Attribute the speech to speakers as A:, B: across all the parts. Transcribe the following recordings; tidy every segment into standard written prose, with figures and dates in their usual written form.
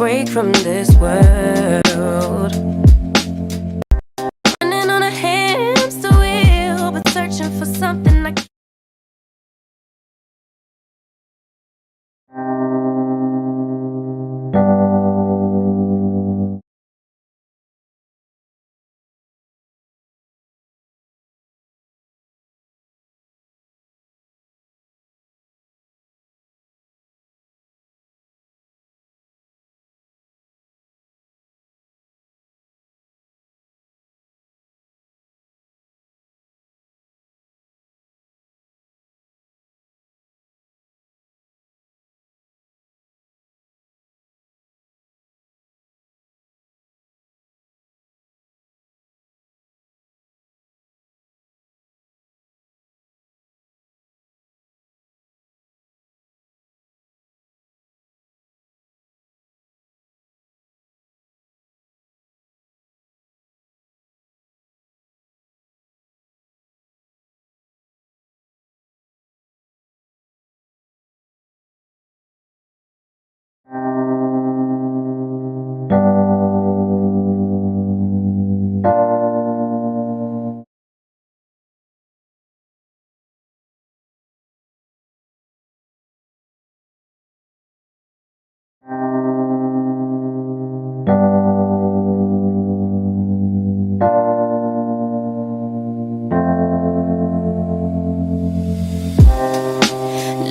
A: break from this world. Running on a hamster wheel, but searching for something I can't.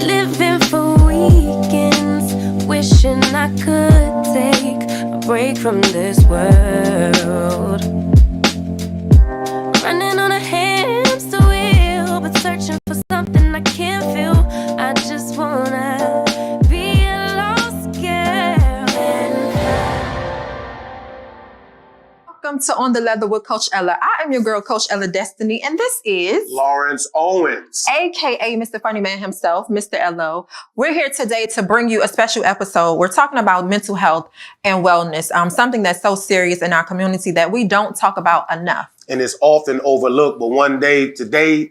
A: Living for weekends, wishing I could take a break from this world. Running on a hamster wheel, but searching for something I can't feel. I just wanna be a lost girl.
B: Welcome to On the Leather with Coach Ella. I am your girl, Coach Ella Destiny, and this is
C: Lawrence Owens,
B: aka Mr. Funny Man himself, Mr. Lo. We're here today to bring you a special episode. We're talking about mental health and wellness, something that's so serious in our community that we don't talk about enough.
C: and it's often overlooked, but one day, today,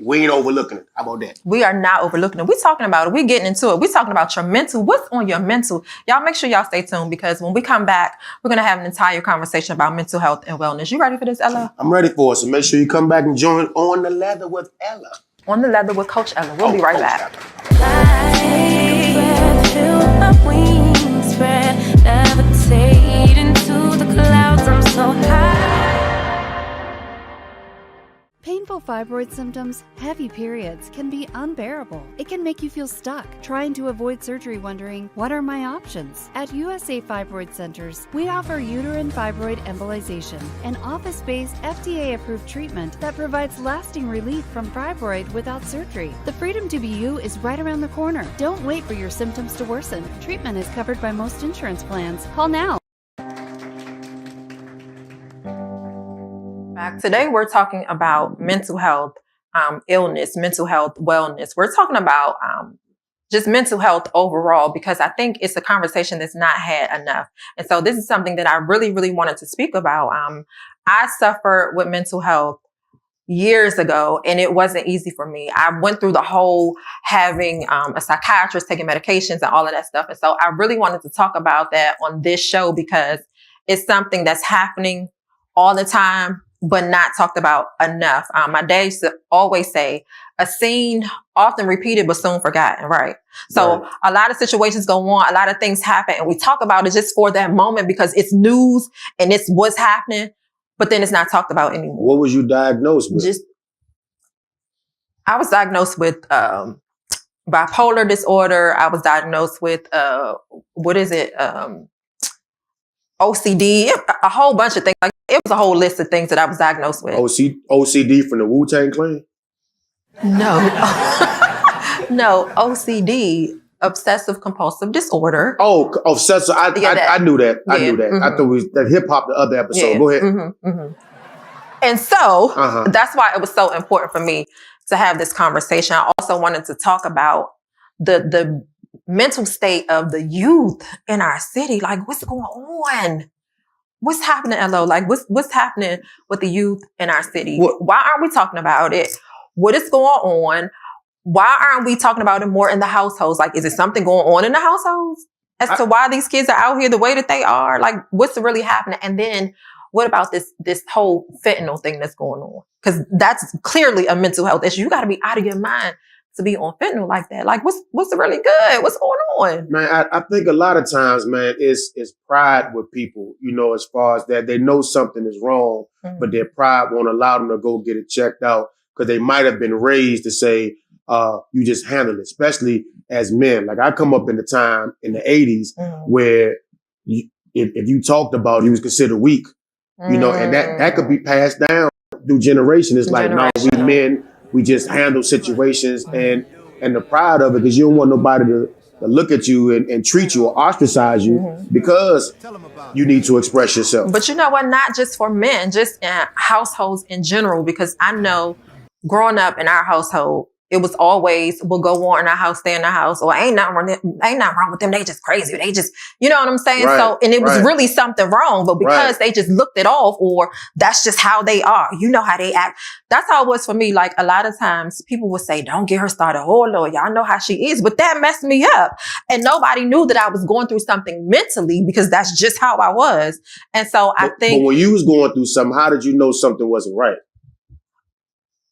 C: we ain't overlooking it. How about that?
B: We are not overlooking it. We're talking about it. We're getting into it. We're talking about your mental. What's on your mental? Y'all make sure y'all stay tuned because when we come back, we're going to have an entire conversation about mental health and wellness. You ready for this, Ella?
C: I'm ready for it, so make sure you come back and join On the Leather with Ella.
B: On the Leather with Coach Ella. We'll be right back.
A: Feel my wings spread, levitate into the clouds. I'm so high.
D: Painful fibroid symptoms, heavy periods can be unbearable. It can make you feel stuck, trying to avoid surgery, wondering, what are my options? At USA Fibroid Centers, we offer uterine fibroid embolization, an office-based FDA-approved treatment that provides lasting relief from fibroid without surgery. The freedom to be you is right around the corner. Don't wait for your symptoms to worsen. Treatment is covered by most insurance plans. Call now.
B: Today, we're talking about mental health, illness, mental health, wellness. We're talking about just mental health overall, because I think it's a conversation that's not had enough. And so this is something that I really, really wanted to speak about. I suffered with mental health years ago, and it wasn't easy for me. I went through the whole having a psychiatrist, taking medications and all of that stuff. And so I really wanted to talk about that on this show because it's something that's happening all the time, but not talked about enough. My dad used to always say, a scene often repeated, but soon forgotten, right? So
C: Right.
B: A lot of situations go on, a lot of things happen, and we talk about it just for that moment because it's news and it's what's happening, but then it's not talked about anymore.
C: What was you diagnosed with?
B: I was diagnosed with bipolar disorder. I was diagnosed with, OCD, a whole bunch of things. Like, it was a whole list of things that I was diagnosed with.
C: OCD from the Wu-Tang Clan?
B: No. No, OCD, obsessive compulsive disorder.
C: Oh, obsessive. I knew that. I knew that.
B: Mhm.
C: I thought it was that hip-hop the other episode.
B: Yeah.
C: Go ahead.
B: Mm-hmm, mm-hmm. And so
C: Uh-huh.
B: that's why it was so important for me to have this conversation. I also wanted to talk about the mental state of the youth in our city. Like, what's going on? What's happening, Lo? Like, what's happening with the youth in our city? Why aren't we talking about it? What is going on? Why aren't we talking about it more in the households? Like, is it something going on in the households? as to why these kids are out here the way that they are. Like, what's really happening? And then what about this whole fentanyl thing that's going on? Because that's clearly a mental health issue. You got to be out of your mind to be on fentanyl like that. Like, what's really good? What's going on?
C: Man, I think a lot of times, man, it's pride with people, as far as that they know something is wrong, but their pride won't allow them to go get it checked out because they might have been raised to say, you just handle it, especially as men. Like, I come up in the time in the 80s where if you talked about it, you was considered weak, and that could be passed down through generations. It's like, no, we men, we just handle situations and the pride of it, because you don't want nobody to look at you and treat you or ostracize you because you need to express yourself.
B: But you know what? Not just for men, just in households in general, because I know growing up in our household, it was always, we'll go on in our house, stay in our house, or ain't nothing wrong with them. They just crazy. They just, you know what I'm saying?
C: Right,
B: So, and it was really something wrong, but because they just looked it off, or that's just how they are. You know how they act. That's how it was for me. Like, a lot of times people would say, don't get her started. Oh Lord, y'all know how she is. But that messed me up. And nobody knew that I was going through something mentally, because that's just how I was. And so I think.
C: But when you was going through something, how did you know something wasn't right?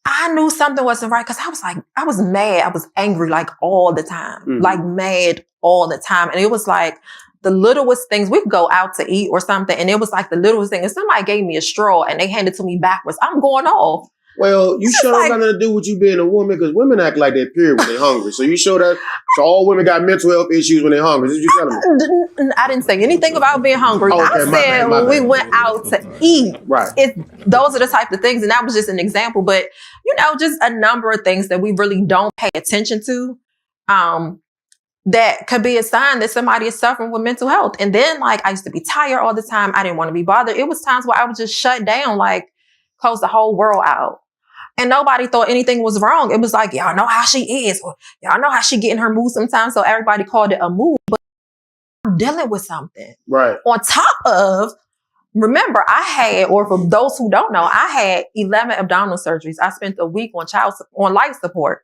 B: I knew something wasn't right because I was mad. I was angry like all the time, like mad all the time. And it was like the littlest things. We'd go out to eat or something, and it was like the littlest thing. If somebody gave me a straw and they handed it to me backwards, I'm going off.
C: Well, you sure that's nothing to do with you being a woman, because women act like that period when they're hungry. So you sure that so all women got mental health issues when they're hungry? Is what you telling me?
B: I didn't say anything about being hungry. I said when we went out to eat, those are the type of things, and that was just an example. But just a number of things that we really don't pay attention to, that could be a sign that somebody is suffering with mental health. And then, like, I used to be tired all the time. I didn't want to be bothered. It was times where I would just shut down, like close the whole world out. And nobody thought anything was wrong. It was like, y'all know how she is. Or, y'all know how she get in her mood sometimes. So everybody called it a mood. But I'm dealing with something.
C: Right.
B: On top of, remember, I had, or for those who don't know, I had 11 abdominal surgeries. I spent a week on life support.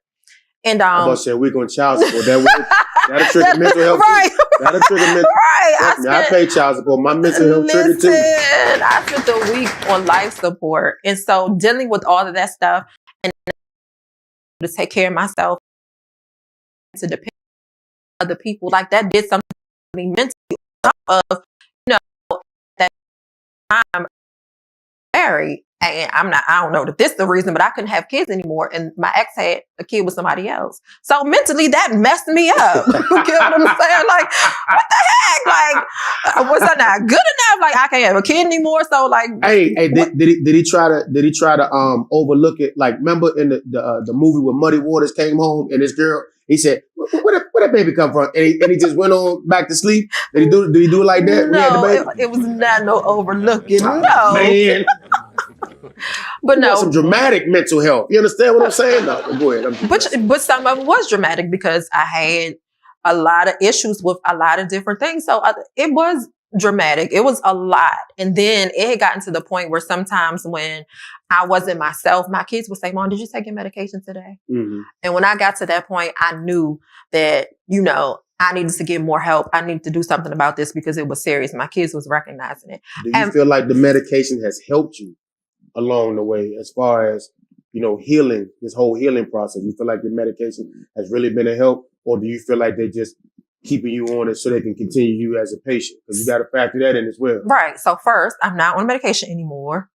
B: And
C: I'm about to say a week on child support. That'll trigger mental health.
B: Right.
C: That'll trigger mental health. I pay child support. My mental health triggered too.
B: I spent a week on life support. And so dealing with all of that stuff and to take care of myself, to depend on other people, like that did something to me mentally. On top of, that time married. And I don't know that this is the reason, but I couldn't have kids anymore. And my ex had a kid with somebody else. So mentally that messed me up. You get what I'm saying? Like, what the heck? Like, was I not good enough? Like, I can't have a kid anymore. So like,
C: hey, did he try to overlook it? Like, remember in the movie when Muddy Waters came home and this girl, he said, where that baby come from? And he just went on back to sleep. Did he do it like that?
B: No, it was not no overlooking. No.
C: Man.
B: But no,
C: some dramatic mental health. You understand what I'm saying? No, go ahead.
B: But some of it was dramatic because I had a lot of issues with a lot of different things. So it was dramatic. It was a lot. And then it had gotten to the point where sometimes when I wasn't myself, my kids would say, Mom, did you take your medication today? Mm-hmm. And when I got to that point, I knew that, I needed to get more help. I needed to do something about this because it was serious. My kids was recognizing it.
C: Do you feel like the medication has helped you along the way as far as, healing, this whole healing process? You feel like your medication has really been a help, or do you feel like they're just keeping you on it so they can continue you as a patient? Because you got to factor that in as well.
B: Right. So first, I'm not on medication anymore.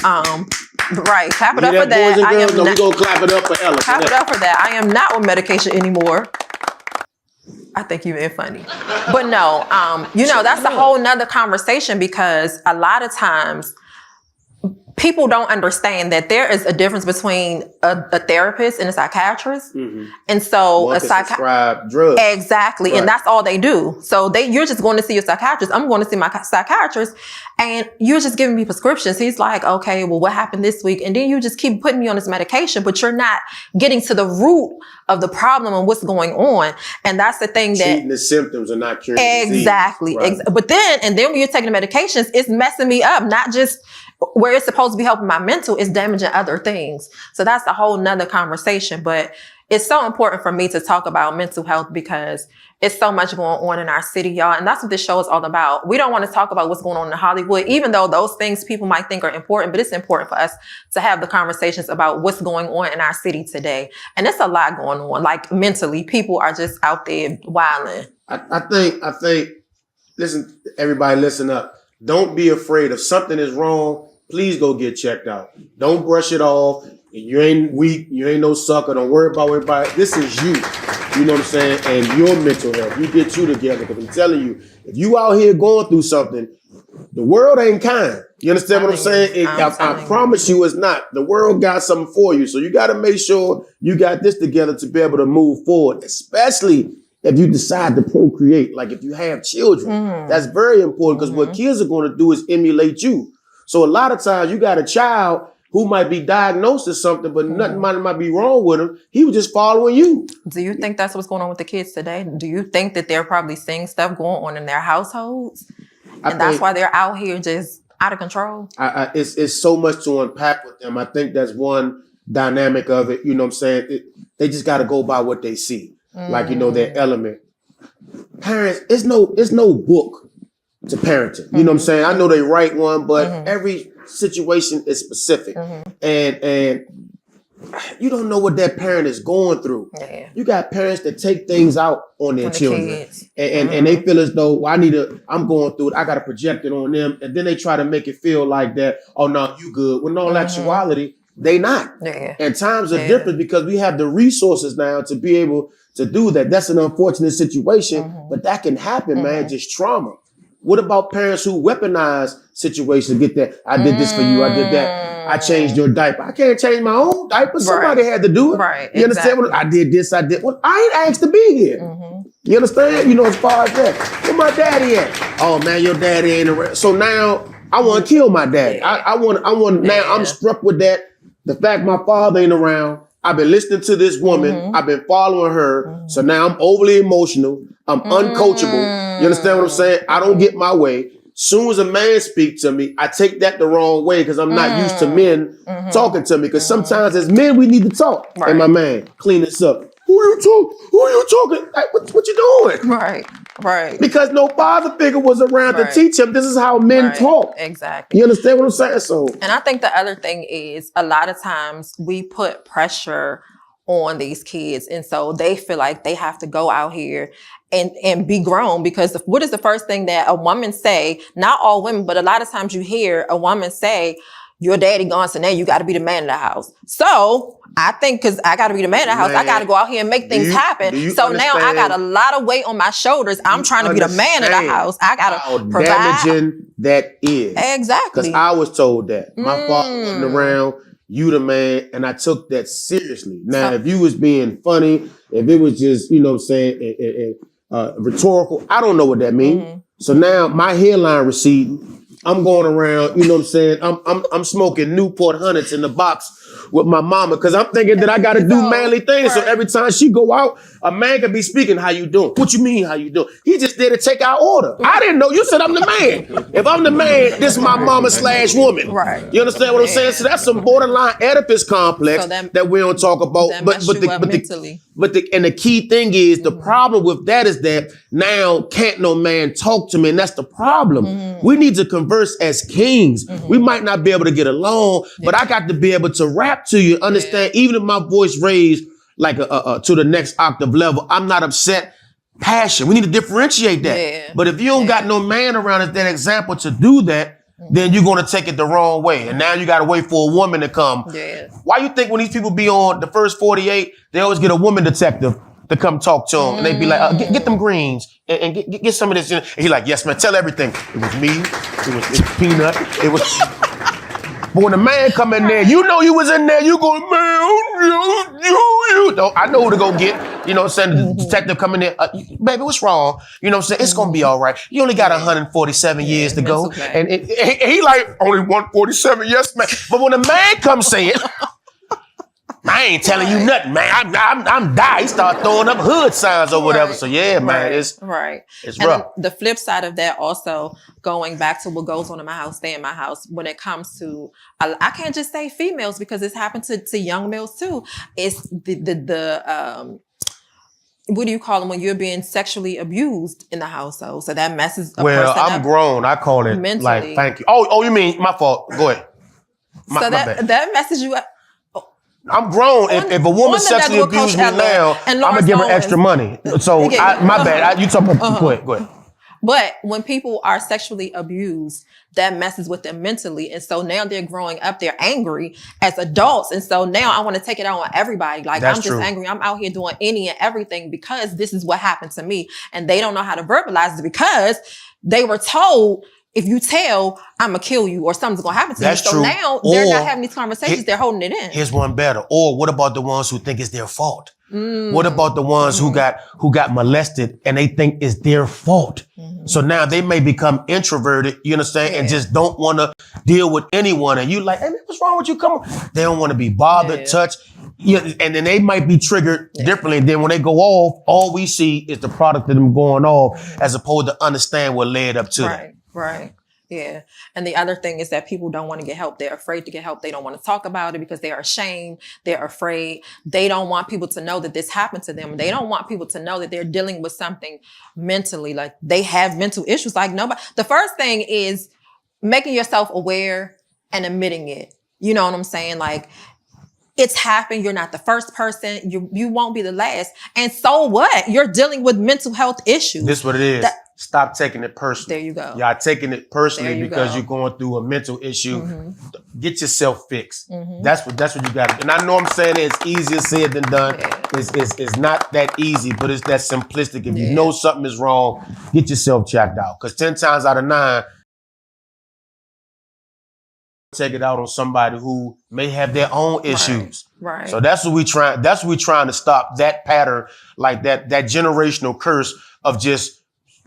B: Right. Clap it up for that.
C: We're going to clap it up for Ella.
B: Clap it up for that. I am not on medication anymore. I think you ain't funny. But no, that's a whole nother conversation, because a lot of times people don't understand that there is a difference between a therapist and a psychiatrist. Mm-hmm. And so
C: a psychiatrist drugs.
B: Exactly. Right. And that's all they do. So you're just going to see your psychiatrist. I'm going to see my psychiatrist, and you're just giving me prescriptions. He's like, okay, well, what happened this week? And then you just keep putting me on this medication, but you're not getting to the root of the problem and what's going on. And that's the thing
C: treating the symptoms and not curing the disease.
B: Exactly. Right. But then when you're taking the medications, it's messing me up, not just where it's supposed to be helping my mental, is damaging other things. So that's a whole nother conversation. But it's so important for me to talk about mental health because it's so much going on in our city, y'all. And that's what this show is all about. We don't want to talk about what's going on in Hollywood, even though those things people might think are important, but it's important for us to have the conversations about what's going on in our city today. And it's a lot going on. Like mentally, people are just out there wilding.
C: I think, listen, everybody listen up. Don't be afraid. If something is wrong, please go get checked out. Don't brush it off. You ain't weak. You ain't no sucker. Don't worry about everybody. This is you. You know what I'm saying? And your mental health. You get you together. Because I'm telling you, if you out here going through something, the world ain't kind. You understand what I'm saying? I promise you it's not. The world got something for you. So you got to make sure you got this together to be able to move forward, especially if you decide to procreate. Like if you have children, that's very important because what kids are going to do is emulate you. So a lot of times you got a child who might be diagnosed as something, but nothing might be wrong with him. He was just following you.
B: Do you think that's what's going on with the kids today? Do you think that they're probably seeing stuff going on in their households? And that's why they're out here just out of control?
C: It's so much to unpack with them. I think that's one dynamic of it. You know what I'm saying? They just got to go by what they see. Like, you know, their element. Parents, it's no book to parenting. You know what I'm saying? I know they write one, but every situation is specific. And you don't know what that parent is going through. Yeah. You got parents that take things out on their children. And they feel as though, well, I'm going through it. I got to project it on them. And then they try to make it feel like that, oh, no, you good. When in all actuality, they not. Yeah. And times are different because we have the resources now to be able to do that. That's an unfortunate situation, but that can happen, man. Just trauma. What about parents who weaponize situations? Get that. I did this for you. I did that. I changed your diaper. I can't change my own diaper. Somebody had to do it.
B: Right.
C: You understand? I did this. I did. Well, I ain't asked to be here. You understand? You know, as far as that. Where my daddy at? Oh man, your daddy ain't around. So now I want to kill my daddy. I want. Now I'm struck with that. The fact my father ain't around. I've been listening to this woman. I've been following her. So now I'm overly emotional. I'm uncoachable. You understand what I'm saying? I don't get my way. Soon as a man speaks to me, I take that the wrong way because I'm not used to men talking to me. Because sometimes as men, we need to talk. Right. Hey, my man, clean this up. Who are you talking? Like, what you doing?
B: Right.
C: Because no father figure was around to teach him this is how men talk.
B: Exactly.
C: You understand what I'm saying? So,
B: and I think the other thing is a lot of times we put pressure on these kids. And so they feel like they have to go out here and be grown because what is the first thing that a woman say? Not all women, but a lot of times you hear a woman say, your daddy gone, so now you got to be the man of the house. So I think because I got to be the man of the house, I got to go out here and make things happen. So now I got a lot of weight on my shoulders. I'm trying to be the man of the house. I got to provide. How damaging
C: that is.
B: Exactly.
C: Because I was told that. My father wasn't around, you the man, and I took that seriously. Now, if you was being funny, if it was just, you know what I'm saying, rhetorical, I don't know what that means. So now my hairline receding. I'm going around, you know what I'm saying? I'm smoking Newport Hundreds in the box with my mama because I'm thinking that I got to do manly things. So every time she go out, a man can be speaking, how you doing? What you mean, how you doing? He just there to take our order. I didn't know. You said I'm the man. If I'm the man, this is my mama / woman. Right. You understand what I'm saying? So that's some borderline Oedipus complex that we don't talk about. But the key thing is the problem with that is that now can't no man talk to me, and that's the problem. We need to converse as kings. We might not be able to get along, but I got to be able to rap to you. Understand? Even if my voice raised like to the next octave level, I'm not upset. Passion. We need to differentiate that. Yeah. But if you don't got no man around as that example to do that, then you're going to take it the wrong way. And now you got to wait for a woman to come. Yeah. Why you think when these people be on the first 48, they always get a woman detective to come talk to them? And they be like, get them greens and get some of this. And he like, yes, man, tell everything. It was me. It was Peanut. It was... But when the man come in there, you know you was in there, you go, man, you. No, I know who to go get. You know what I'm saying? The detective come in there, baby, what's wrong? You know what I'm saying? It's going to be all right. You only got 147 years to go. And he like, only 147, yes, man. But when the man comes saying, I ain't telling you nothing, man. I'm dying. He start throwing up hood signs or whatever. So yeah, man, it's rough.
B: The flip side of that also, going back to what goes on in my house, stay in my house, when it comes to, I can't just say females because it's happened to young males too. It's what do you call them when you're being sexually abused in the household? So that messes a
C: Well,
B: person
C: I'm
B: up
C: grown. I call it
B: mentally.
C: like, thank you. Oh, you mean my fault? Go ahead.
B: So that messes you up.
C: I'm grown. If a woman sexually abused me now, I'm gonna give her extra money. So my bad. You talking about? Go ahead.
B: But when people are sexually abused, that messes with them mentally. And so now they're growing up, they're angry as adults. And so now I want to take it out on everybody. Like, I'm just angry. I'm out here doing any and everything because this is what happened to me. And they don't know how to verbalize it because they were told, if you tell, I'm going to kill you or something's going to happen to you. So now they're not having these conversations. They're holding it in.
E: Here's one better. Or what about the ones who think it's their fault? What about the ones who got molested and they think it's their fault? So now they may become introverted, you understand, and just don't want to deal with anyone. And you like, hey, man, what's wrong with you? Come on. They don't want to be bothered, touched. Yeah, and then they might be triggered differently. And then when they go off, all we see is the product of them going off as opposed to understand what led up to that.
B: Right. Yeah. And the other thing is that people don't want to get help. They're afraid to get help. They don't want to talk about it because they are ashamed. They're afraid. They don't want people to know that this happened to them. They don't want people to know that they're dealing with something mentally, like they have mental issues. Like nobody. The first thing is making yourself aware and admitting it. You know what I'm saying? Like, it's happened. You're not the first person. You won't be the last. And so what? You're dealing with mental health issues.
C: This is what it is. Stop taking it personally.
B: There you go.
C: Y'all taking it personally because you're going through a mental issue. Get yourself fixed. That's what you got to do. And I know I'm saying it's easier said than done. It's not that easy, but it's that simplistic. If you know something is wrong, get yourself checked out. Because 10 times out of 9, take it out on somebody who may have their own issues.
B: Right.
C: So that's what we trying to stop, that pattern, like that generational curse of just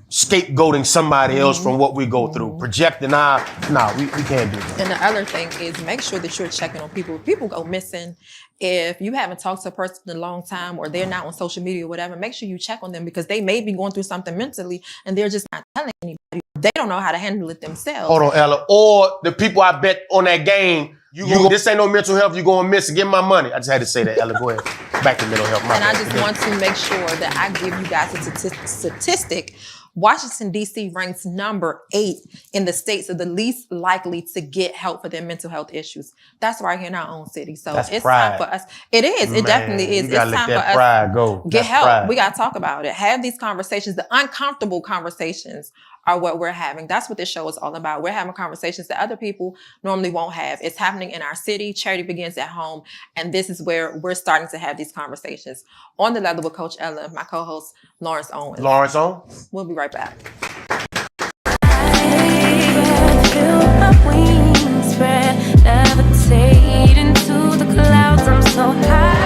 C: scapegoating somebody else from what we go through. Projecting we can't do that.
B: And the other thing is make sure that you're checking on people. People go missing. If you haven't talked to a person in a long time or they're not on social media or whatever, make sure you check on them because they may be going through something mentally and they're just not telling anybody. They don't know how to handle it themselves.
C: Hold on, Ella. Or the people I bet on that game, this ain't no mental health, you're going to miss it. Give my money. I just had to say that, Ella. Go ahead. Back to mental health.
B: And I just want to make sure that I give you guys a statistic. Washington, D.C. ranks number 8 in the states of the least likely to get help for their mental health issues. That's right here in our own city. So it's time for us. It is. It definitely is.
C: It's time for us
B: pride
C: go.
B: Get help. Pride. We got to talk about it. Have these conversations. The uncomfortable conversations are what we're having. That's what this show is all about. We're having conversations that other people normally won't have. It's happening in our city. Charity begins at home. And this is where we're starting to have these conversations. On the Leather with Coach Ella, my co-host, Lawrence Owens.
C: Lawrence Owens.
B: We'll be right back.
A: Levitate into the clouds. I'm so high.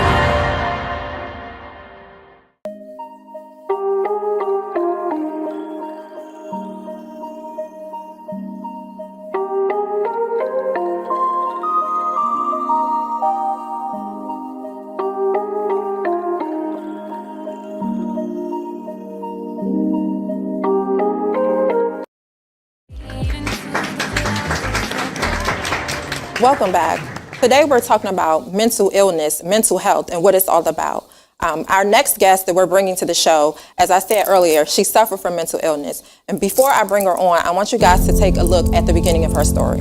B: Welcome back. Today we're talking about mental illness, mental health, and what it's all about. Our next guest that we're bringing to the show, as I said earlier, she suffered from mental illness. And before I bring her on, I want you guys to take a look at the beginning of her story.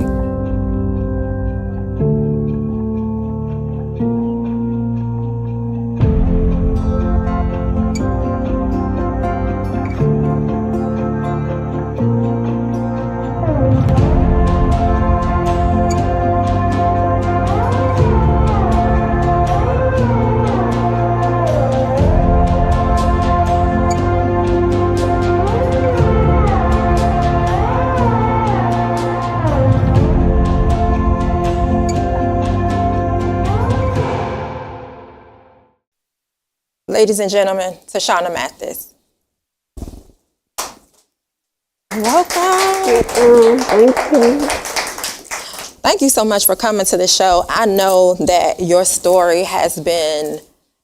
B: Ladies and gentlemen, Tashana Mathis. Welcome.
F: Thank you.
B: Thank you so much for coming to the show. I know that your story has been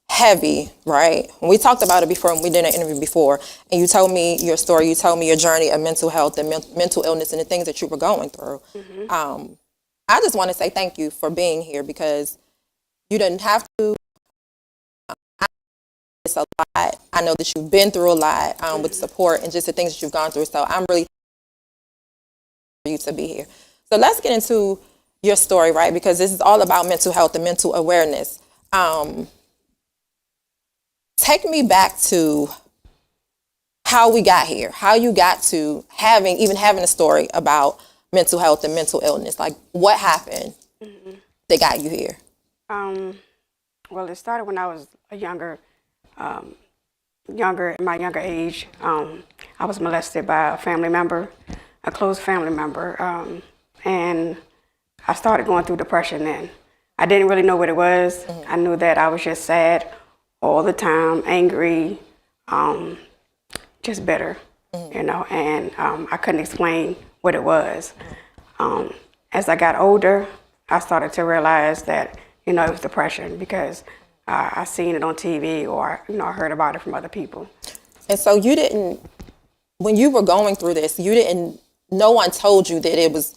B: heavy, right? We talked about it before and we did an interview before, and you told me your story, you told me your journey of mental health and mental illness and the things that you were going through. I just want to say thank you for being here because you didn't have to. it's a lot. I know that you've been through a lot with support and just the things that you've gone through. So I'm really for you to be here. So let's get into your story, right? Because this is all about mental health and mental awareness. Take me back to how we got here, how you got to having a story about mental health and mental illness. Like, what happened that got you here?
F: Well, it started when I was in my younger age. I was molested by a family member, a close family member, and I started going through depression then. I didn't really know what it was. I knew that I was just sad all the time, angry, just bitter, and I couldn't explain what it was. As I got older, I started to realize that, it was depression because I seen it on TV or, I heard about it from other people.
B: And so when you were going through this, no one told you that it was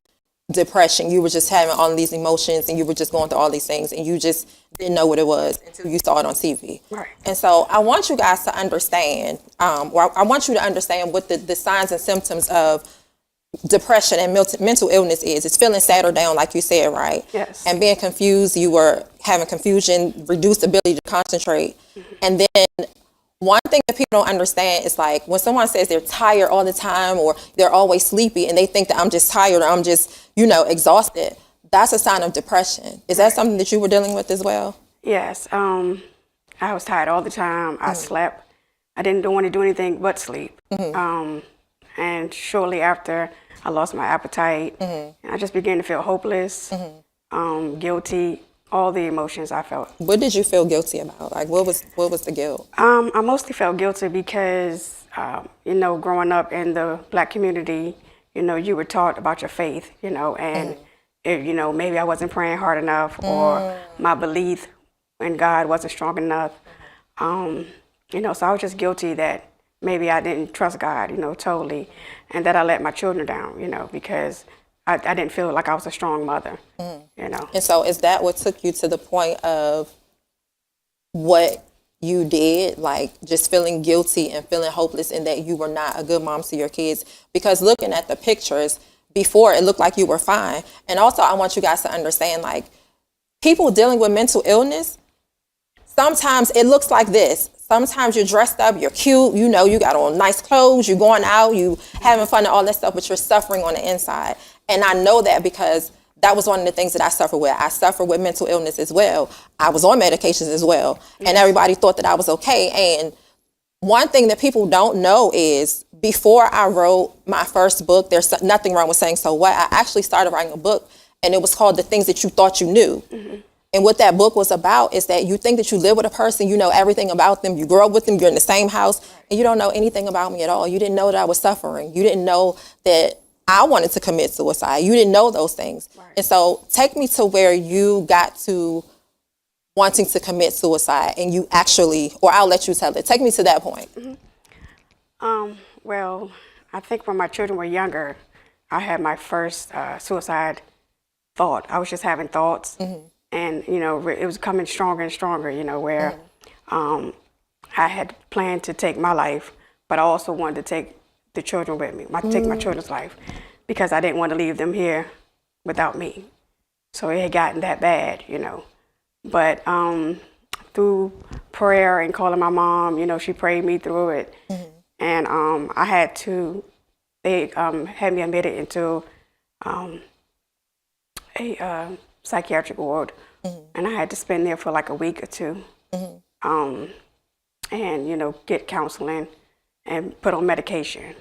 B: depression. You were just having all these emotions and you were just going through all these things and you just didn't know what it was until you saw it on TV.
F: Right. And
B: so I want you guys to understand, I want you to understand what the signs and symptoms of depression and mental illness is. It's feeling sad or down, like you said, right?
F: Yes.
B: And being confused, you were having confusion, reduced ability to concentrate. And then one thing that people don't understand is like when someone says they're tired all the time or they're always sleepy and they think that I'm just tired or I'm just, exhausted, that's a sign of depression. Is that something that you were dealing with as well?
F: Yes. I was tired all the time. I slept. I didn't want to do anything but sleep. And shortly after, I lost my appetite. And I just began to feel hopeless, guilty, all the emotions I felt.
B: What did you feel guilty about? Like, what was the guilt?
F: I mostly felt guilty because, growing up in the Black community, you were taught about your faith, and, if, maybe I wasn't praying hard enough or my belief in God wasn't strong enough. So I was just guilty that maybe I didn't trust God, totally, and that I let my children down, because I didn't feel like I was a strong mother, And
B: so is that what took you to the point of what you did, like just feeling guilty and feeling hopeless and that you were not a good mom to your kids? Because looking at the pictures before, it looked like you were fine. And also I want you guys to understand, like, people dealing with mental illness, sometimes it looks like this. Sometimes you're dressed up, you're cute, you got on nice clothes, you're going out, you having fun and all that stuff, but you're suffering on the inside. And I know that because that was one of the things that I suffered with. I suffered with mental illness as well. I was on medications as well. And everybody thought that I was okay. And one thing that people don't know is before I wrote my first book, there's nothing wrong with saying so what, I actually started writing a book and it was called The Things That You Thought You Knew. And what that book was about is that you think that you live with a person, you know everything about them, you grew up with them, you're in the same house, and you don't know anything about me at all. You didn't know that I was suffering. You didn't know that I wanted to commit suicide. You didn't know those things. Right. And so take me to where you got to wanting to commit suicide and you actually, or I'll let you tell it. Take me to that point.
F: Well, I think when my children were younger, I had my first suicide thought. I was just having thoughts. And, it was coming stronger and stronger, where I had planned to take my life, but I also wanted to take the children with me, take my children's life, because I didn't want to leave them here without me. So it had gotten that bad, But through prayer and calling my mom, she prayed me through it. And they had me admitted into a psychiatric ward, and I had to spend there for like a week or two, and get counseling and put on medication.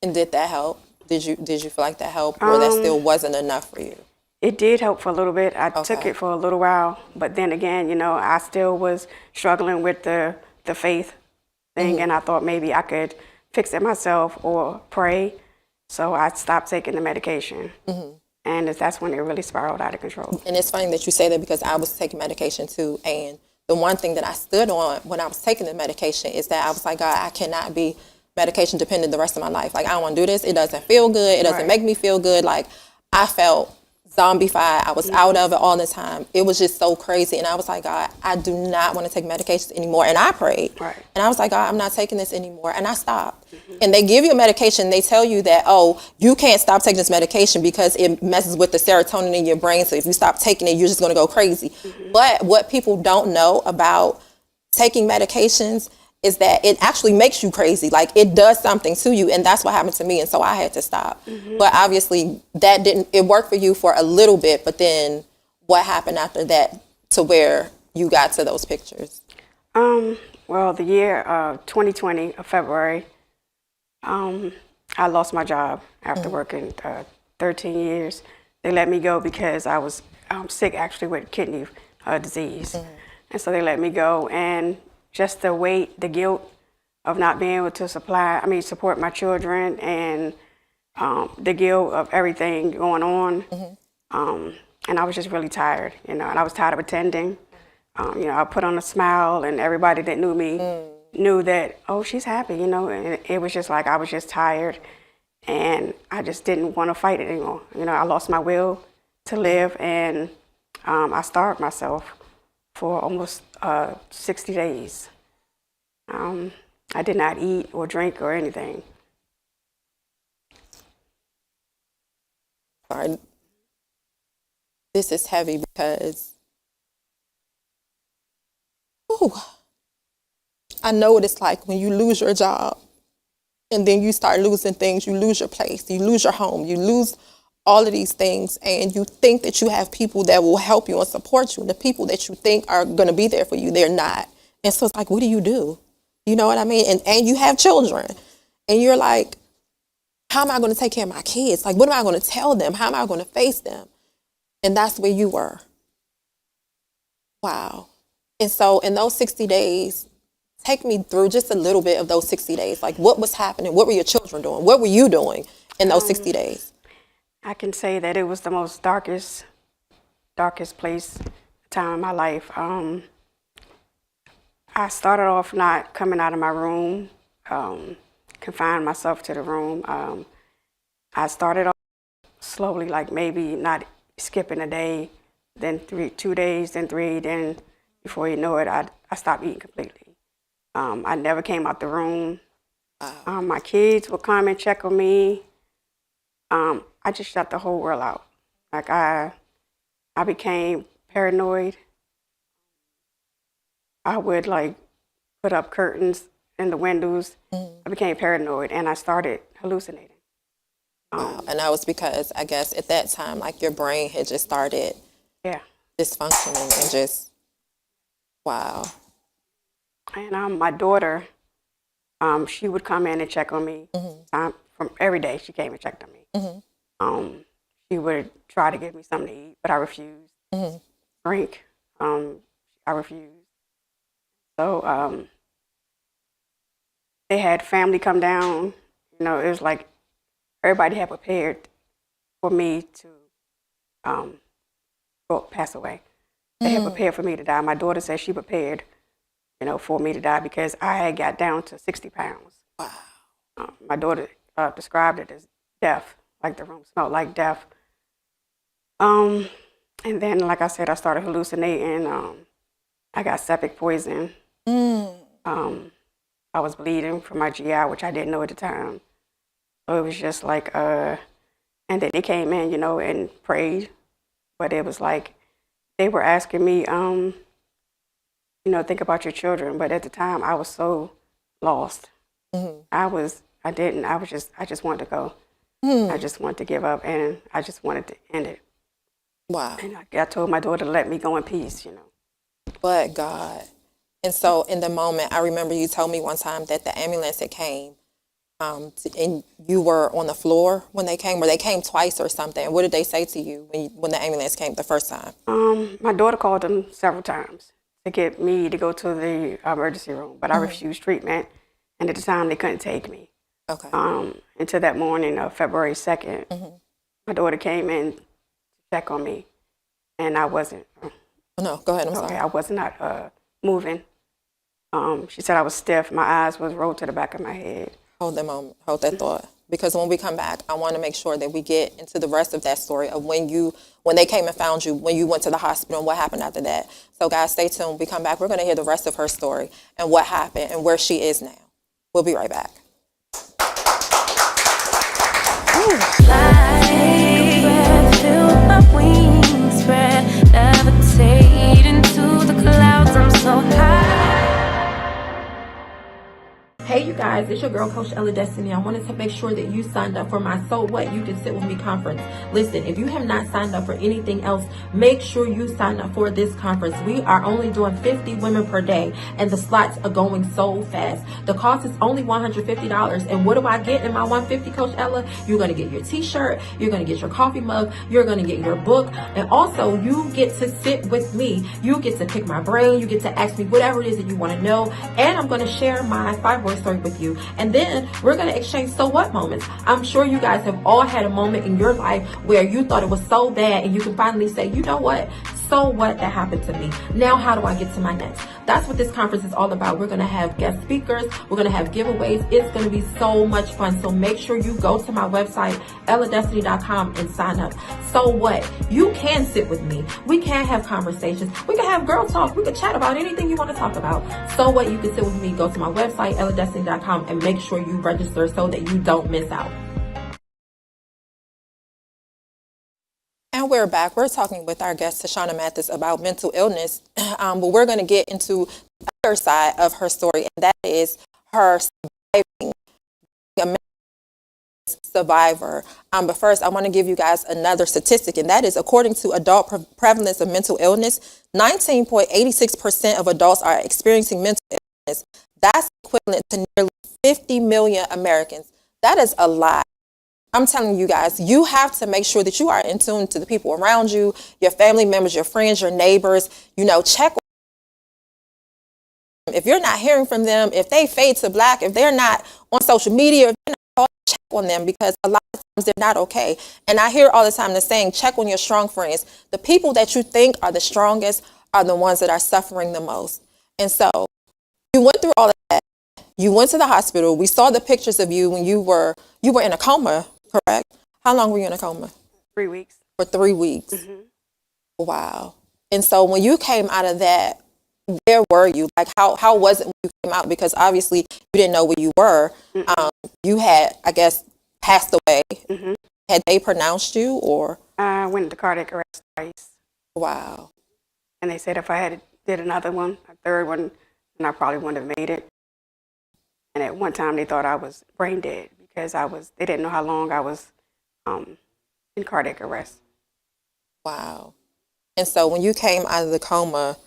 B: And did that help? Did you feel like that helped, or that still wasn't enough for you?
F: It did help for a little bit. I took it for a little while, but then again, I still was struggling with the faith thing, and I thought maybe I could fix it myself or pray. So I stopped taking the medication. And that's when it really spiraled out of control.
B: And it's funny that you say that because I was taking medication too. And the one thing that I stood on when I was taking the medication is that I was like, God, I cannot be medication dependent the rest of my life. Like, I don't want to do this. It doesn't feel good. It doesn't make me feel good. Like, I felt zombified. I was out of it all the time. It was just so crazy. And I was like, God, I do not want to take medications anymore. And I prayed.
F: Right.
B: And I was like, God, I'm not taking this anymore. And I stopped. And they give you a medication. They tell you that, oh, you can't stop taking this medication because it messes with the serotonin in your brain. So if you stop taking it, you're just going to go crazy. But what people don't know about taking medications is that it actually makes you crazy. Like, it does something to you, and that's what happened to me, and so I had to stop. But obviously, it worked for you for a little bit, but then what happened after that to where you got to those pictures?
F: Well, the year 2020 of February, I lost my job after working 13 years. They let me go because I was sick, actually, with kidney disease. And so they let me go, and just the weight, the guilt of not being able to support my children, and the guilt of everything going on. And I was just really tired, and I was tired of attending. I put on a smile, and everybody that knew me knew that, oh, she's happy, and it was just like, I was just tired, and I just didn't want to fight it anymore. I lost my will to live, and I starved myself for almost 60 days. I did not eat or drink or anything.
B: Sorry. This is heavy because, I know what it's like when you lose your job and then you start losing things. You lose your place, you lose your home, you lose all of these things, and you think that you have people that will help you and support you, and the people that you think are going to be there for you, they're not. And so it's like, what do? You know what I mean? And you have children, and you're like, how am I going to take care of my kids? Like, what am I going to tell them? How am I going to face them? And that's where you were. Wow. And so in those 60 days, take me through just a little bit of those 60 days. Like, what was happening? What were your children doing? What were you doing in those 60 days?
F: I can say that it was the most darkest place, time in my life. I started off not coming out of my room, confining myself to the room. I started off slowly, like maybe not skipping a day, then 2 days, then 3, then before you know it, I stopped eating completely. I never came out the room. My kids would come and check on me. I just shut the whole world out. Like, I became paranoid. I would put up curtains in the windows. I became paranoid, and I started hallucinating.
B: Wow. And that was because, I guess, at that time, like, your brain had just started dysfunctioning and just, wow.
F: And my daughter, she would come in and check on me. From every day, she came and checked on me. She would try to give me something to eat, but I refused. Drink, I refused. So they had family come down. It was like everybody had prepared for me to pass away. They had prepared for me to die. My daughter said she prepared, for me to die because I had got down to 60 pounds. Wow. My daughter described it as death, like the room smelled like death. And then, like I said, I started hallucinating. I got septic poison. I was bleeding from my GI, which I didn't know at the time. So it was just like, and then they came in, and prayed. But it was like, they were asking me, think about your children. But at the time, I was so lost. I just wanted to go. I just wanted to give up, and I just wanted to end it.
B: Wow.
F: And I told my daughter to let me go in peace,
B: But God. And so in the moment, I remember you told me one time that the ambulance had came, and you were on the floor when they came, or they came twice or something. What did they say to you when the ambulance came the first time?
F: My daughter called them several times to get me to go to the emergency room, but I refused treatment, and at the time they couldn't take me.
B: Okay.
F: Until that morning of February 2nd, my daughter came in to check on me, and I wasn't.
B: No, go ahead. I'm sorry.
F: I was not moving. She said I was stiff. My eyes was rolled to the back of my head.
B: Hold that moment. Hold that thought. because when we come back, I want to make sure that we get into the rest of that story of when they came and found you, when you went to the hospital, and what happened after that. So guys, stay tuned. When we come back, we're going to hear the rest of her story and what happened and where she is now. We'll be right back.
A: Feel my wings spread, levitate into the clouds. I'm so high.
G: Hey you guys, it's your girl Coach Ella Destiny. I wanted to make sure that you signed up for my So What You Can Sit With Me conference. Listen, if you have not signed up for anything else, make sure you sign up for this conference. We are only doing 50 women per day and the slots are going so fast. The cost is only $150. And what do I get in my $150, Coach Ella? You're going to get your t-shirt, you're going to get your coffee mug, you're going to get your book, and also you get to sit with me. You get to pick my brain, you get to ask me whatever it is that you want to know, and I'm going to share my fibroid story with you. And then we're going to exchange so what moments. I'm sure you guys have all had a moment in your life where you thought it was so bad and you can finally say, you know what? So what, that happened to me. Now how do I get to my next? That's what this conference is all about. We're going to have guest speakers. We're going to have giveaways. It's going to be so much fun. So make sure you go to my website, elladestiny.com, and sign up. So what? You can sit with me. We can have conversations. We can have girl talk. We can chat about anything you want to talk about. So what? You can sit with me. Go to my website, elladestiny.com, and make sure you register so that you don't miss out.
B: And we're back. We're talking with our guest, Tashana Mathis, about mental illness. But we're going to get into the other side of her story, and that is her surviving, a mental survivor. But first, I want to give you guys another statistic, and that is according to adult prevalence of mental illness, 19.86% of adults are experiencing mental illness. That's equivalent to nearly 50 million Americans. That is a lot. I'm telling you guys, you have to make sure that you are in tune to the people around you, your family members, your friends, your neighbors. Check if you're not hearing from them, if they fade to black, if they're not on social media, if they're not, check on them, because a lot of times they're not okay. And I hear all the time the saying, check on your strong friends. The people that you think are the strongest are the ones that are suffering the most. And so you went through all of that. You went to the hospital. We saw the pictures of you when you were in a coma, correct? How long were you in a coma?
F: 3 weeks.
B: For 3 weeks.
F: Mm-hmm.
B: Wow. And so when you came out of that, where were you? Like, how was it when you came out? Because obviously you didn't know where you were. You had, I guess, passed away.
F: Mm-hmm.
B: Had they pronounced you, or?
F: I went into cardiac arrest twice.
B: Wow.
F: And they said if I had did another one, a third one, then I probably wouldn't have made it. And at one time they thought I was brain dead because they didn't know how long I was in cardiac arrest.
B: Wow. And so when you came out of the coma,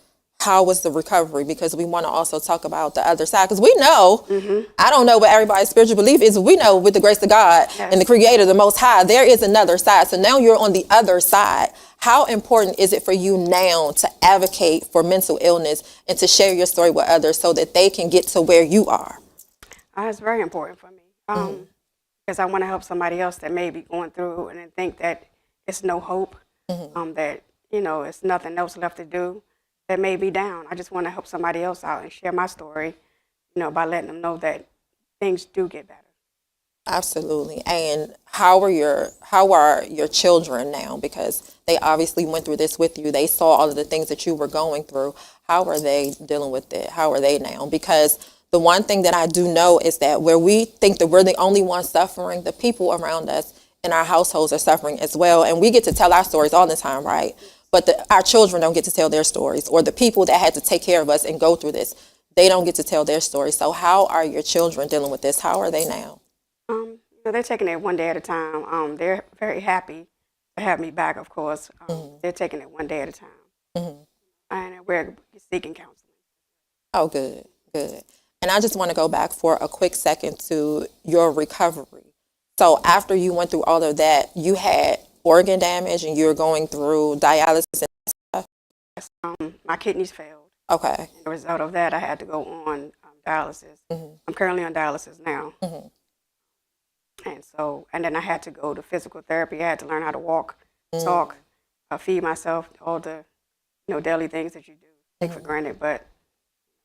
B: how was the recovery? Because we want to also talk about the other side. Because we know, I don't know what everybody's spiritual belief is. We know with the grace of God and the Creator, the Most High, there is another side. So now you're on the other side. How important is it for you now to advocate for mental illness and to share your story with others so that they can get to where you are?
F: It's very important for me because I want to help somebody else that may be going through and think that it's no hope, that, it's nothing else left to do, that may be down. I just want to help somebody else out and share my story, by letting them know that things do get better.
B: Absolutely. And how are your children now? Because they obviously went through this with you. They saw all of the things that you were going through. How are they dealing with it? How are they now? Because the one thing that I do know is that where we think that we're the only ones suffering, the people around us in our households are suffering as well. And we get to tell our stories all the time, right? But our children don't get to tell their stories, or the people that had to take care of us and go through this, they don't get to tell their stories. So how are your children dealing with this? How are they now?
F: They're taking it one day at a time. They're very happy to have me back, of course. They're taking it one day at a time. And we're seeking counseling.
B: Oh, good, good. And I just want to go back for a quick second to your recovery. So after you went through all of that, you had organ damage and you're going through dialysis and stuff?
F: Yes, my kidneys failed.
B: Okay.
F: As a result of that, I had to go on dialysis. I'm currently on dialysis now. And then I had to go to physical therapy. I had to learn how to walk, talk, feed myself, all the daily things that you do take for granted. But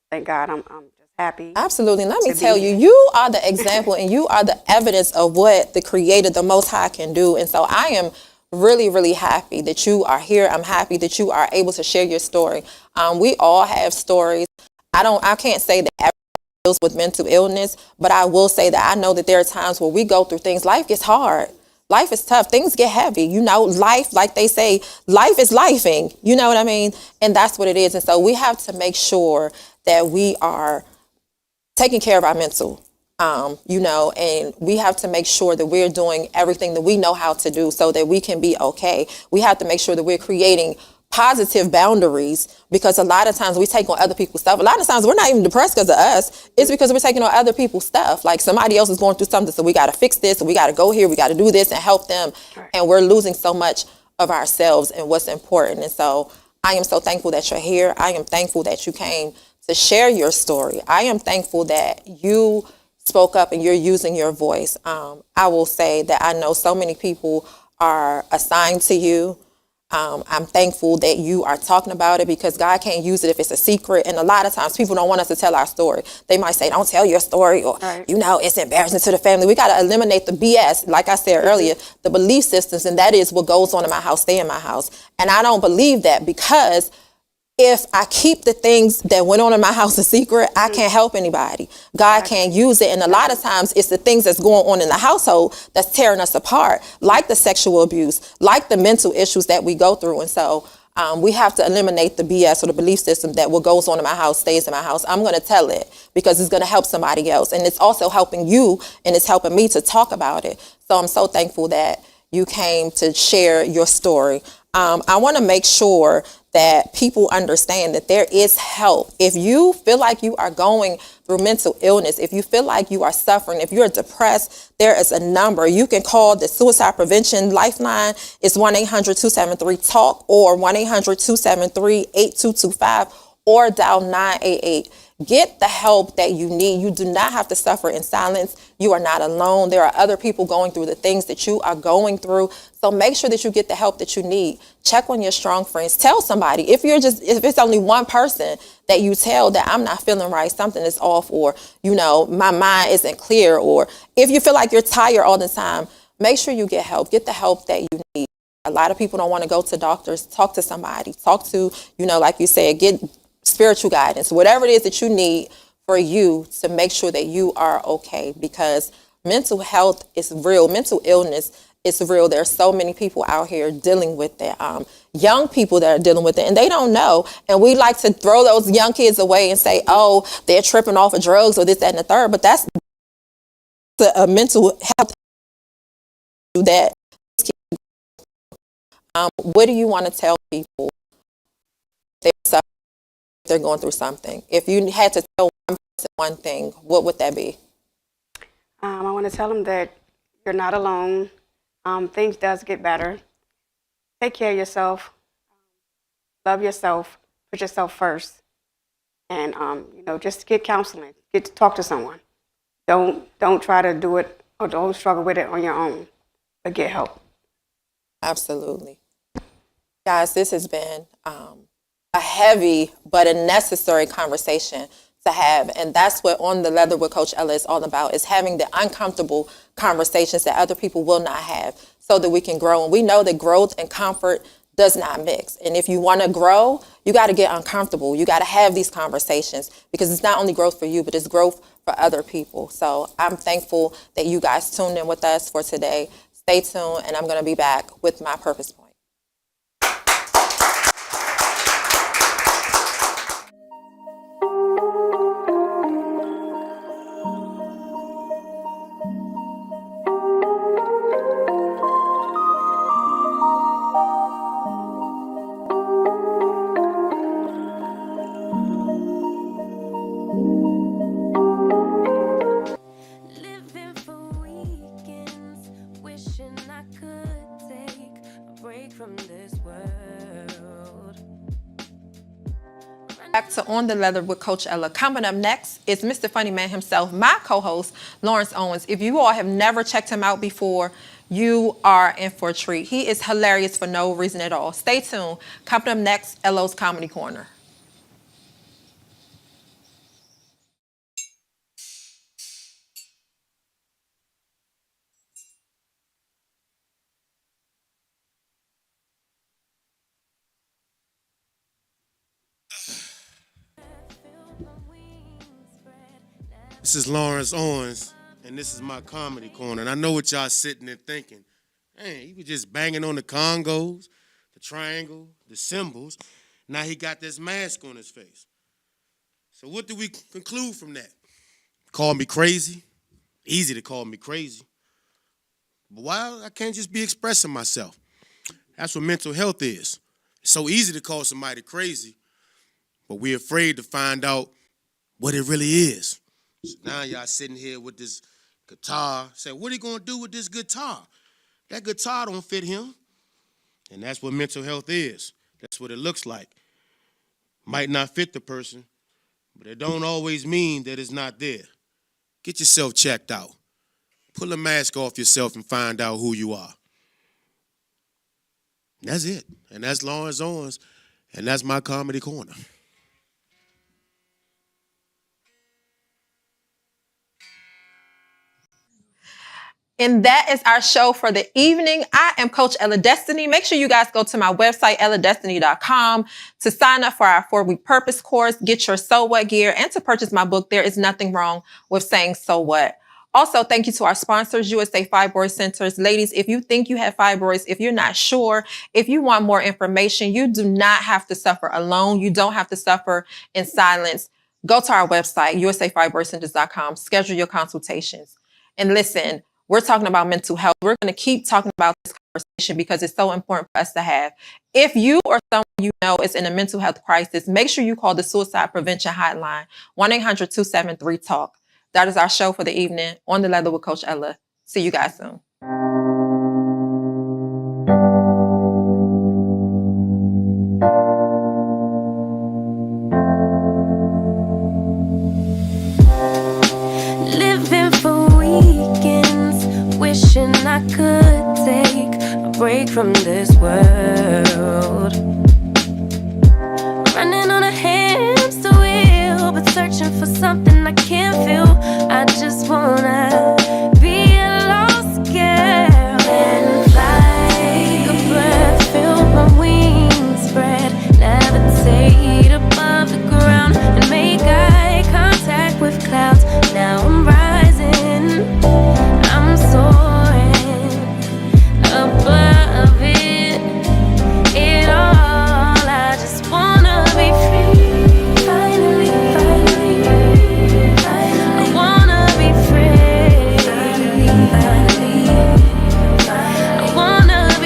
F: thank God I'm just happy.
B: Absolutely. Let me
F: to be
B: tell you,
F: here.
B: you are the example and you are the evidence of what the Creator, the Most High, can do. And so I am really, really happy that you are here. I'm happy that you are able to share your story. We all have stories. I can't say that everyone deals with mental illness, but I will say that I know that there are times where we go through things. Life gets hard. Life is tough. Things get heavy. You know, life, like they say, life is lifing. You know what I mean? And that's what it is. And so we have to make sure that we are taking care of our mental, and we have to make sure that we're doing everything that we know how to do so that we can be okay. We have to make sure that we're creating positive boundaries, because a lot of times we take on other people's stuff. A lot of times we're not even depressed because of us. It's because we're taking on other people's stuff. Like somebody else is going through something, so we got to fix this, and we got to go here, we got to do this and help them.
F: Right.
B: And we're losing so much of ourselves and what's important. And so I am so thankful that you're here. I am thankful that you came to share your story. I am thankful that you spoke up and you're using your voice. I will say that I know so many people are assigned to you. I'm thankful that you are talking about it, because God can't use it if it's a secret. And a lot of times people don't want us to tell our story. They might say, don't tell your story, or,
F: Right.
B: it's embarrassing to the family. We got to eliminate the BS, like I said earlier, the belief systems, and that is what goes on in my house, stay in my house. And I don't believe that, because if I keep the things that went on in my house a secret, I can't help anybody. God can't use it. And a lot of times it's the things that's going on in the household that's tearing us apart, like the sexual abuse, like the mental issues that we go through. And so we have to eliminate the BS or the belief system that what goes on in my house stays in my house. I'm going to tell it because it's going to help somebody else. And it's also helping you, and it's helping me to talk about it. So I'm so thankful that you came to share your story. I want to make sure that people understand that there is help. If you feel like you are going through mental illness, if you feel like you are suffering, if you're depressed, there is a number. You can call the Suicide Prevention Lifeline. It's 1-800-273-TALK or 1-800-273-8225 or dial 988. Get the help that you need. You do not have to suffer in silence. You are not alone. There are other people going through the things that you are going through. So make sure that you get the help that you need. Check on your strong friends. Tell somebody. If it's only one person that you tell that I'm not feeling right, something is off, or, my mind isn't clear, or if you feel like you're tired all the time, make sure you get help. Get the help that you need. A lot of people don't want to go to doctors. Talk to somebody. Talk to, like you said, get spiritual guidance, whatever it is that you need for you to make sure that you are okay, because mental health is real. Mental illness is real. There's so many people out here dealing with it. Young people that are dealing with it, and they don't know. And we like to throw those young kids away and say, oh, they're tripping off of drugs or this, that, and the third. But that's a mental health issue that. What do you want to tell people? They're going through something. If you had to tell one person one thing, what would that be?
F: I want to tell them that you're not alone. Things does get better. Take care of yourself. Love yourself. Put yourself first. And just get counseling. Get to talk to someone. Don't try to do it, or don't struggle with it on your own. But get help.
B: Absolutely, guys. This has been a heavy but a necessary conversation to have. And that's what On the Leather with Coach Ella is all about, is having the uncomfortable conversations that other people will not have, so that we can grow. And we know that growth and comfort does not mix. And if you want to grow, you got to get uncomfortable. You got to have these conversations, because it's not only growth for you, but it's growth for other people. So I'm thankful that you guys tuned in with us for today. Stay tuned, and I'm going to be back with my purpose point.
A: Living for weekends, wishing I could take a break from this world.
B: Back to On the Leather with Coach Ella. Coming up next is Mr. Funny Man himself, my co-host, Lawrence Owens. If you all have never checked him out before, you are in for a treat. He is hilarious for no reason at all. Stay tuned. Coming up next, Elo's Comedy Corner.
E: This is Lawrence Owens, and this is my comedy corner. And I know what y'all sitting there thinking. Man, he was just banging on the congos, the triangle, the cymbals. Now he got this mask on his face. So what do we conclude from that? Call me crazy? Easy to call me crazy. But why I can't just be expressing myself? That's what mental health is. It's so easy to call somebody crazy, but we're afraid to find out what it really is. So now y'all sitting here with this guitar, say, what are you gonna do with this guitar? That guitar don't fit him. And that's what mental health is. That's what it looks like. Might not fit the person, but it don't always mean that it's not there. Get yourself checked out. Pull a mask off yourself and find out who you are. That's it. And that's Lawrence Owens, and that's my comedy corner.
B: And that is our show for the evening. I am Coach Ella Destiny. Make sure you guys go to my website, elladestiny.com, to sign up for our 4-week purpose course, get your So What gear, and to purchase my book, There Is Nothing Wrong with Saying So What. Also, thank you to our sponsors, USA Fibroid Centers. Ladies, if you think you have fibroids, if you're not sure, if you want more information, you do not have to suffer alone. You don't have to suffer in silence. Go to our website, usafibroidcenters.com, schedule your consultations. And listen, we're talking about mental health. We're going to keep talking about this conversation because it's so important for us to have. If you or someone you know is in a mental health crisis, make sure you call the Suicide Prevention Hotline, 1-800-273-TALK. That is our show for the evening on The Leather with Coach Ella. See you guys soon.
A: Living for weekends, wishing I could take a break from this world. Running on a hamster wheel, but searching for something I can't feel. I just wanna